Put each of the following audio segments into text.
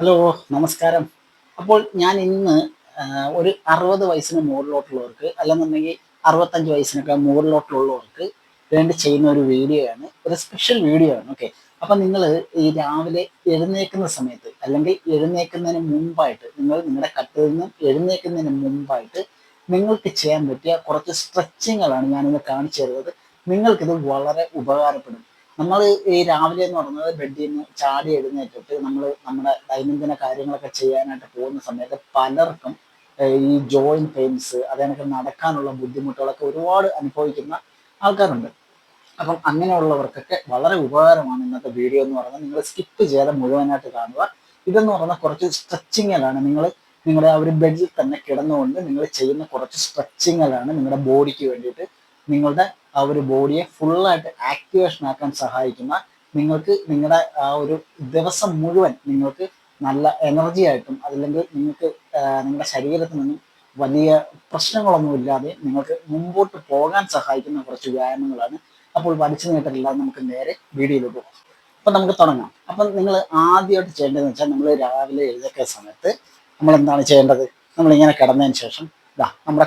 Hello, നമസ്കാരം. അപ്പോൾ ഞാൻ ഇന്ന് ഒരു 60 വയസ്സിന് മുകളിലോട്ടുള്ളവർക്ക് അല്ലെന്നുണ്ടെങ്കിൽ 65 വയസ്സിനൊക്കെ മുകളിലോട്ടുള്ളവർക്ക് വേണ്ടി ചെയ്യുന്ന ഒരു വീഡിയോ ആണ്, ഒരു സ്പെഷ്യൽ വീഡിയോ ആണ്. ഓക്കെ, അപ്പം നിങ്ങൾ ഈ രാവിലെ എഴുന്നേൽക്കുന്ന സമയത്ത് അല്ലെങ്കിൽ എഴുന്നേൽക്കുന്നതിന് മുമ്പായിട്ട് നിങ്ങളുടെ കട്ടിൽ നിന്നും എഴുന്നേൽക്കുന്നതിന് മുമ്പായിട്ട് നിങ്ങൾക്ക് ചെയ്യാൻ പറ്റിയ കുറച്ച് സ്ട്രെച്ചിങ്ങുകളാണ് ഞാനിന്ന് കാണിച്ചു തരുന്നത്. നിങ്ങൾക്കിത് വളരെ ഉപകാരപ്പെടും. നമ്മൾ ഈ രാവിലെ എന്ന് പറയുന്നത് ബെഡിൽ നിന്ന് ചാടി എഴുന്നേറ്റിട്ട് നമ്മൾ നമ്മുടെ ദൈനംദിന കാര്യങ്ങളൊക്കെ ചെയ്യാനായിട്ട് പോകുന്ന സമയത്ത് പലർക്കും ഈ ജോയിന്റ് പെയിൻസ് അതിനൊക്കെ നടക്കാനുള്ള ബുദ്ധിമുട്ടുകളൊക്കെ ഒരുപാട് അനുഭവിക്കുന്ന ആൾക്കാരുണ്ട്. അപ്പം അങ്ങനെയുള്ളവർക്കൊക്കെ വളരെ ഉപകാരമാണ് ഇന്നത്തെ വീഡിയോ എന്ന് പറയുന്നത്. നിങ്ങൾ സ്കിപ്പ് ചെയ്യാതെ മുഴുവനായിട്ട് കാണുക. ഇതെന്ന് പറയുന്ന കുറച്ച് സ്ട്രെച്ചിങ്ങുകളാണ്. നിങ്ങളുടെ ആ ഒരു ബെഡിൽ തന്നെ കിടന്നുകൊണ്ട് നിങ്ങൾ ചെയ്യുന്ന കുറച്ച് സ്ട്രെച്ചിങ്ങുകളാണ് നിങ്ങളുടെ ബോഡിക്ക് വേണ്ടിയിട്ട്, നിങ്ങളുടെ ആ ഒരു ബോഡിയെ ഫുള്ളായിട്ട് ആക്ടിവേഷൻ ആക്കാൻ സഹായിക്കുന്ന, നിങ്ങൾക്ക് നിങ്ങളുടെ ആ ഒരു ദിവസം മുഴുവൻ നിങ്ങൾക്ക് നല്ല എനർജി ആയിട്ടും അതല്ലെങ്കിൽ നിങ്ങൾക്ക് നിങ്ങളുടെ ശരീരത്തിൽ നിന്നും വലിയ പ്രശ്നങ്ങളൊന്നും ഇല്ലാതെ നിങ്ങൾക്ക് മുമ്പോട്ട് പോകാൻ സഹായിക്കുന്ന കുറച്ച് വ്യായാമങ്ങളാണ്. അപ്പോൾ വലിച്ചു നീട്ടലില്ലാതെ നമുക്ക് നേരെ വീഡിയോയിലോട്ട് പോകാം. അപ്പം നമുക്ക് തുടങ്ങാം. അപ്പം നിങ്ങൾ ആദ്യമായിട്ട് ചെയ്യേണ്ടതെന്ന് വെച്ചാൽ, നമ്മൾ രാവിലെ എഴുന്നേൽക്കുന്ന സമയത്ത് നമ്മൾ എന്താണ് ചെയ്യേണ്ടത്? നമ്മളിങ്ങനെ കിടന്നതിന് ശേഷം നമ്മുടെ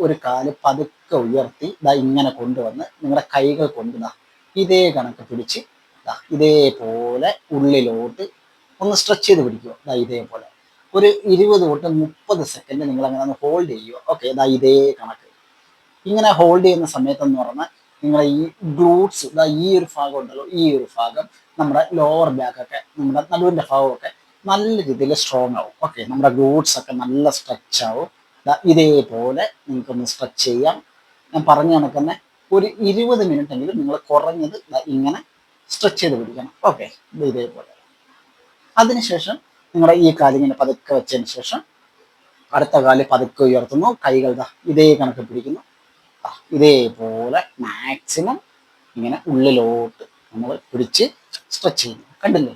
ഒരു കാല് പതുക്കെ ഉയർത്തി ഇങ്ങനെ കൊണ്ടുവന്ന് നിങ്ങളുടെ കൈകൾ കൊണ്ട് ഇതേ കണക്ക് പിടിച്ച് ഇതേപോലെ ഉള്ളിലോട്ട് ഒന്ന് സ്ട്രെച്ച് ചെയ്ത് പിടിക്കുക. ഇതേപോലെ ഒരു 20 തൊട്ട് 30 സെക്കൻഡ് നിങ്ങൾ അങ്ങനെ ഒന്ന് ഹോൾഡ് ചെയ്യുക. ഓക്കെ, ഇതേ കണക്ക് ഇങ്ങനെ ഹോൾഡ് ചെയ്യുന്ന സമയത്തെന്ന് പറഞ്ഞാൽ നിങ്ങളെ ഈ ഗ്ലൂട്ട്സ് ഈ ഒരു ഭാഗം ഉണ്ടല്ലോ, ഈ ഒരു ഭാഗം നമ്മുടെ ലോവർ ബാക്കൊക്കെ നമ്മുടെ നടുവിൻ്റെ ഭാഗമൊക്കെ നല്ല രീതിയിൽ സ്ട്രോങ് ആവും. ഓക്കെ, നമ്മുടെ ഗ്ലൂട്ട്സ് ഒക്കെ നല്ല സ്ട്രെച്ച് ആവും. ഇതേപോലെ നിങ്ങൾക്കൊന്ന് സ്ട്രെച്ച് ചെയ്യാം. ഞാൻ പറഞ്ഞ കണക്ക് തന്നെ ഒരു 20 മിനിറ്റ് എങ്കിലും നിങ്ങൾ കുറഞ്ഞത് ഇങ്ങനെ സ്ട്രെച്ച് ചെയ്ത് പിടിക്കണം. ഓക്കെ, ഇതേപോലെ. അതിനുശേഷം നിങ്ങളുടെ ഈ കാലിങ്ങനെ പതുക്കെ വെച്ചതിന് ശേഷം അടുത്ത കാല് പതുക്കെ ഉയർത്തുന്നു, കൈകൾ ഇതേ കണക്ക് പിടിക്കുന്നു. ഇതേപോലെ മാക്സിമം ഇങ്ങനെ ഉള്ളിലോട്ട് നമ്മൾ പിടിച്ച് സ്ട്രെച്ച് ചെയ്യുന്നു. കണ്ടില്ലേ?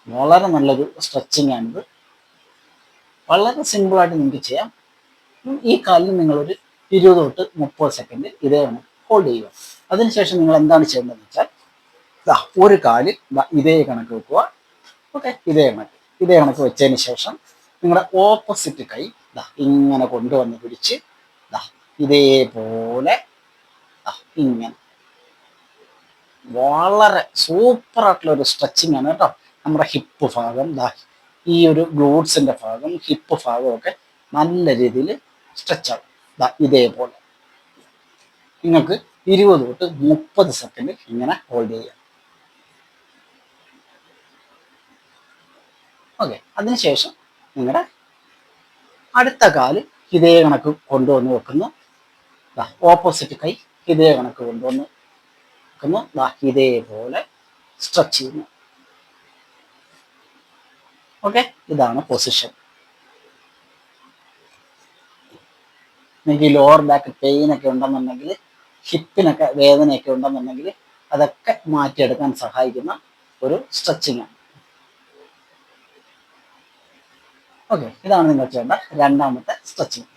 വളരെ നല്ലൊരു സ്ട്രെച്ചിങ് ആണിത്. വളരെ സിമ്പിളായിട്ട് നിങ്ങൾക്ക് ചെയ്യാം. ഈ കാലിൽ നിങ്ങളൊരു 20 തൊട്ട് 30 സെക്കൻഡ് ഇതേ കണക്ക് ഹോൾഡ് ചെയ്യുക. അതിനുശേഷം നിങ്ങൾ എന്താണ് ചെയ്യേണ്ടതെന്ന് വെച്ചാൽ, ഒരു കാല് ഇതേ കണക്ക് വെക്കുക. ഓക്കെ, ഇതേ കണക്ക് വെച്ചതിന് ശേഷം നിങ്ങളുടെ ഓപ്പോസിറ്റ് കൈ ഇങ്ങനെ കൊണ്ടുവന്ന് പിടിച്ച് ഇതേപോലെ ഇങ്ങനെ വളരെ സൂപ്പർ ആയിട്ടുള്ള ഒരു സ്ട്രെച്ചിങ് ആണ് കേട്ടോ. നമ്മുടെ ഹിപ്പ് ഭാഗം ഈ ഒരു ഗ്ലൂട്ട്സിന്റെ ഭാഗം ഹിപ്പ് ഭാഗമൊക്കെ നല്ല രീതിയിൽ സ്ട്രെച്ച് ആവും. ഇതേപോലെ നിങ്ങൾക്ക് 20 തൊട്ട് 30 സെക്കൻഡ് ഇങ്ങനെ ഹോൾഡ് ചെയ്യാം. ഓക്കെ, അതിനുശേഷം നിങ്ങളുടെ അടുത്ത കാല് ഇതേ കണക്ക് കൊണ്ടുവന്ന് വെക്കുന്നു. ഓപ്പോസിറ്റ് കൈ ഇതേ കണക്ക് കൊണ്ടുവന്ന് വെക്കുന്നു. ഇതേപോലെ സ്ട്രെച്ച് ചെയ്യുന്നു. ഓക്കെ, ഇതാണ് പൊസിഷൻ. നിങ്ങൾക്ക് ഈ ലോവർ ബാക്ക് പെയിൻ ഒക്കെ ഉണ്ടെന്നുണ്ടെങ്കിൽ, ഹിപ്പിനൊക്കെ വേദനയൊക്കെ ഉണ്ടെന്നുണ്ടെങ്കിൽ അതൊക്കെ മാറ്റിയെടുക്കാൻ സഹായിക്കുന്ന ഒരു സ്ട്രെച്ചിങ് ആണ്. ഓക്കെ, ഇതാണ് നിങ്ങൾ ചെയ്യേണ്ട രണ്ടാമത്തെ സ്ട്രെച്ചിങ്.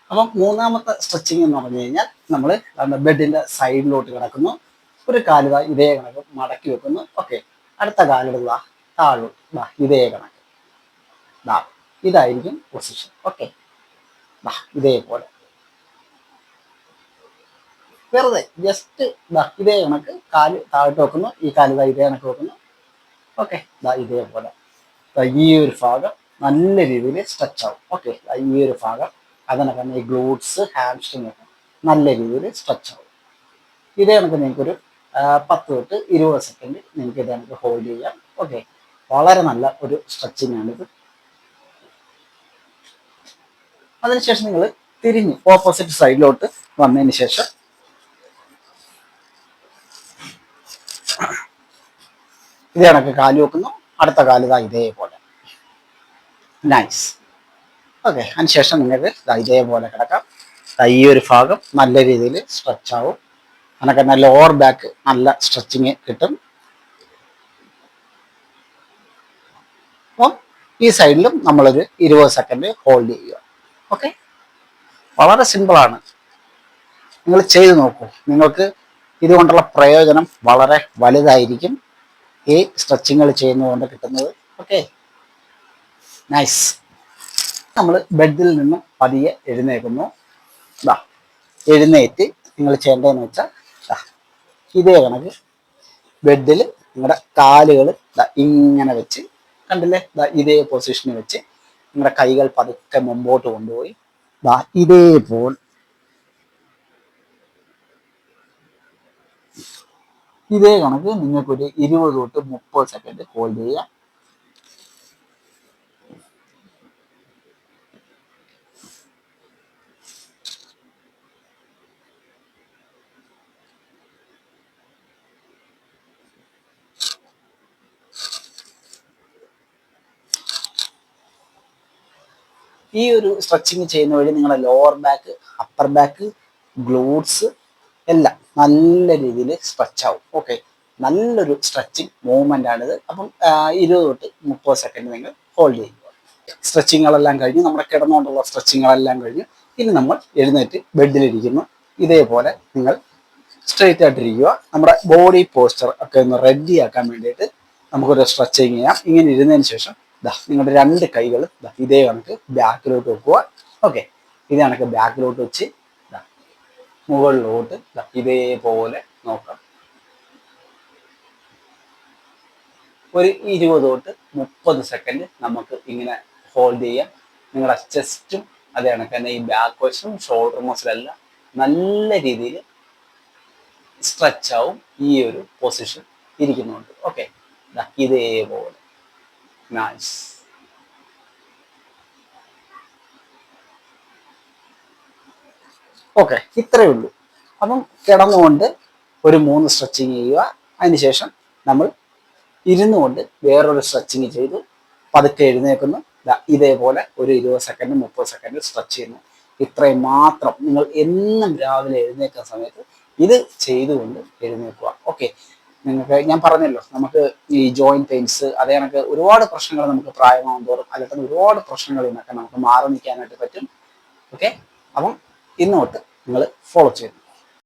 അപ്പം മൂന്നാമത്തെ സ്ട്രെച്ചിങ് എന്ന് പറഞ്ഞു കഴിഞ്ഞാൽ, നമ്മൾ ബെഡിന്റെ സൈഡിലോട്ട് കിടക്കുന്നു, ഒരു കാല് ഇതേ കണക്ക് മടക്കി വെക്കുന്നു. ഓക്കെ, അടുത്ത കാലെടുക്കുക താഴോട്ട് ഇതേ കണക്ക് ഇതായിരിക്കും പൊസിഷൻ. ഓക്കെ, ഇതേപോലെ വെറുതെ ജസ്റ്റ് ഇതേ കണക്ക് കാല് താഴോട്ട് വെക്കുന്നു, ഈ കാല് ഇതേ കണക്ക് വെക്കുന്നു. ഓക്കെ, ഇതേപോലെ ഈ ഒരു ഭാഗം നല്ല രീതിയിൽ സ്ട്രെച്ച് ആവും. ഓക്കെ, ഈ ഒരു ഭാഗം അതിനൊക്കെ ഈ ഗ്ലൂട്ട്സ് ഹാംസ്ട്രിങ് ഒക്കെ നല്ല രീതിയിൽ സ്ട്രെച്ച് ആവും. ഇതേ കണക്ക് നിങ്ങൾക്കൊരു 10 തൊട്ട് 20 സെക്കൻഡ് നിങ്ങൾക്ക് ഇതേ കണക്ക് ഹോൾഡ് ചെയ്യാം. ഓക്കെ, വളരെ നല്ല ഒരു സ്ട്രെച്ചിങ് ആണിത്. അതിനുശേഷം നിങ്ങൾ തിരിഞ്ഞ് ഓപ്പോസിറ്റ് സൈഡിലോട്ട് വന്നതിന് ശേഷം ഇതേ കണക്ക് കാല് വെക്കുന്നു, അടുത്ത കാല് ഇതേപോലെ. നൈസ്. ഓക്കെ, അതിനുശേഷം നിങ്ങൾക്ക് ഇതേപോലെ കിടക്കാം. ഈ ഒരു ഭാഗം നല്ല രീതിയിൽ സ്ട്രെച്ച് ആവും. അതിനൊക്കെ നല്ല ലോവർ ബാക്ക് നല്ല സ്ട്രെച്ചിങ് കിട്ടും. അപ്പം ഈ സൈഡിലും നമ്മളൊരു 20 സെക്കൻഡ് ഹോൾഡ് ചെയ്യുക. ഓക്കെ, വളരെ സിമ്പിളാണ്. നിങ്ങൾ ചെയ്ത് നോക്കൂ. നിങ്ങൾക്ക് ഇതുകൊണ്ടുള്ള പ്രയോജനം വളരെ വലുതായിരിക്കും. ഈ സ്ട്രെച്ചിങ്ങുകൾ ചെയ്യുന്നതുകൊണ്ട് കിട്ടുന്നത് ഓക്കെ, നൈസ്. നമ്മൾ ബെഡിൽ നിന്ന് പതിയെ എഴുന്നേൽക്കുന്നു. ദാ എഴുന്നേറ്റ് നിങ്ങൾ ചെയ്യേണ്ടതെന്ന് വെച്ചാൽ ഇതേ കണക്ക് ബെഡിൽ നിങ്ങളുടെ കാലുകൾ ഇങ്ങനെ വെച്ച്, കണ്ടില്ലേ, ഇതേ പൊസിഷനിൽ വെച്ച് നിങ്ങളുടെ കൈകൾ പതുക്കെ മുമ്പോട്ട് കൊണ്ടുപോയി ഇതേപോലെ ഇതേ കണക്ക് നിങ്ങൾക്കൊരു 20 തൊട്ട് 30 സെക്കൻഡ് ഹോൾഡ് ചെയ്യാം. ഈ ഒരു സ്ട്രെച്ചിങ് ചെയ്യുന്ന വഴി നിങ്ങളുടെ lower back, upper back, glutes എല്ലാം നല്ല രീതിയിൽ സ്ട്രെച്ച് ആവും. ഓക്കെ, നല്ലൊരു സ്ട്രെച്ചിങ് മൂവ്മെന്റ് ആണിത്. അപ്പം 20 തൊട്ട് 30 സെക്കൻഡ് നിങ്ങൾ ഹോൾഡ് ചെയ്യുക. സ്ട്രെച്ചിങ്ങുകളെല്ലാം കഴിഞ്ഞ്, നമ്മുടെ കിടന്നുകൊണ്ടുള്ള സ്ട്രെച്ചിങ്ങുകളെല്ലാം കഴിഞ്ഞ് ഇനി നമ്മൾ എഴുന്നേറ്റ് ബെഡിലിരിക്കുന്നു. ഇതേപോലെ നിങ്ങൾ സ്ട്രെയിറ്റ് ആയിട്ടിരിക്കുക. നമ്മുടെ ബോഡി പോസ്ചർ ഒക്കെ ഒന്ന് റെഡി ആക്കാൻ വേണ്ടിയിട്ട് നമുക്കൊരു സ്ട്രെച്ചിങ് ചെയ്യാം. ഇങ്ങനെ ഇരുന്നതിന് ശേഷം നിങ്ങളുടെ 2 കൈകൾ ഇതേ കണക്ക് ബാക്കിലോട്ട് വെക്കുക. ഓക്കെ, ഇതേ കണക്ക് ബാക്കിലോട്ട് വെച്ച് മുകളിലോട്ട് ഇതേപോലെ നോക്കാം. ഒരു 20 തൊട്ട് 30 സെക്കൻഡ് നമുക്ക് ഇങ്ങനെ ഹോൾഡ് ചെയ്യാം. നിങ്ങളുടെ ചെസ്റ്റും അതേ കണക്ക് തന്നെ ഈ ബാക്ക് വശം, ഷോൾഡർ മസിലെല്ലാം നല്ല രീതിയിൽ സ്ട്രെച്ച് ആവും ഈ ഒരു പൊസിഷൻ ഇരിക്കുന്നുണ്ട്. ഓക്കെ, ഇതേപോലെ. നൈസ്. ഓക്കെ, ഇത്രയേ ഉള്ളൂ. അപ്പം കിടന്നുകൊണ്ട് ഒരു 3 സ്ട്രെച്ചിങ് ചെയ്യുക. അതിനുശേഷം നമ്മൾ ഇരുന്നു കൊണ്ട് വേറൊരു സ്ട്രെച്ചിങ് ചെയ്തു പതുക്കെ എഴുന്നേൽക്കുന്നു. ഇതേപോലെ ഒരു 20 സെക്കൻഡ് 30 സെക്കൻഡ് സ്ട്രെച്ച് ചെയ്യുന്നു. ഇത്രയും മാത്രം. നിങ്ങൾ എന്നും രാവിലെ എഴുന്നേൽക്കുന്ന സമയത്ത് ഇത് ചെയ്തുകൊണ്ട് എഴുന്നേൽക്കുക. ഓക്കെ, നിങ്ങൾക്ക് ഞാൻ പറഞ്ഞല്ലോ, നമുക്ക് ഈ ജോയിന്റ് പെയിൻസ് അതേ കണക്ക് ഒരുപാട് പ്രശ്നങ്ങൾ നമുക്ക് പ്രായമാകും തോറും അല്ലെങ്കിൽ ഒരുപാട് പ്രശ്നങ്ങളിൽ നിന്നൊക്കെ നമുക്ക് മാറി നിൽക്കാനായിട്ട് പറ്റും. ഓക്കെ, അപ്പം ഇന്ന് തൊട്ട് നിങ്ങൾ ഫോളോ ചെയ്യുന്നു.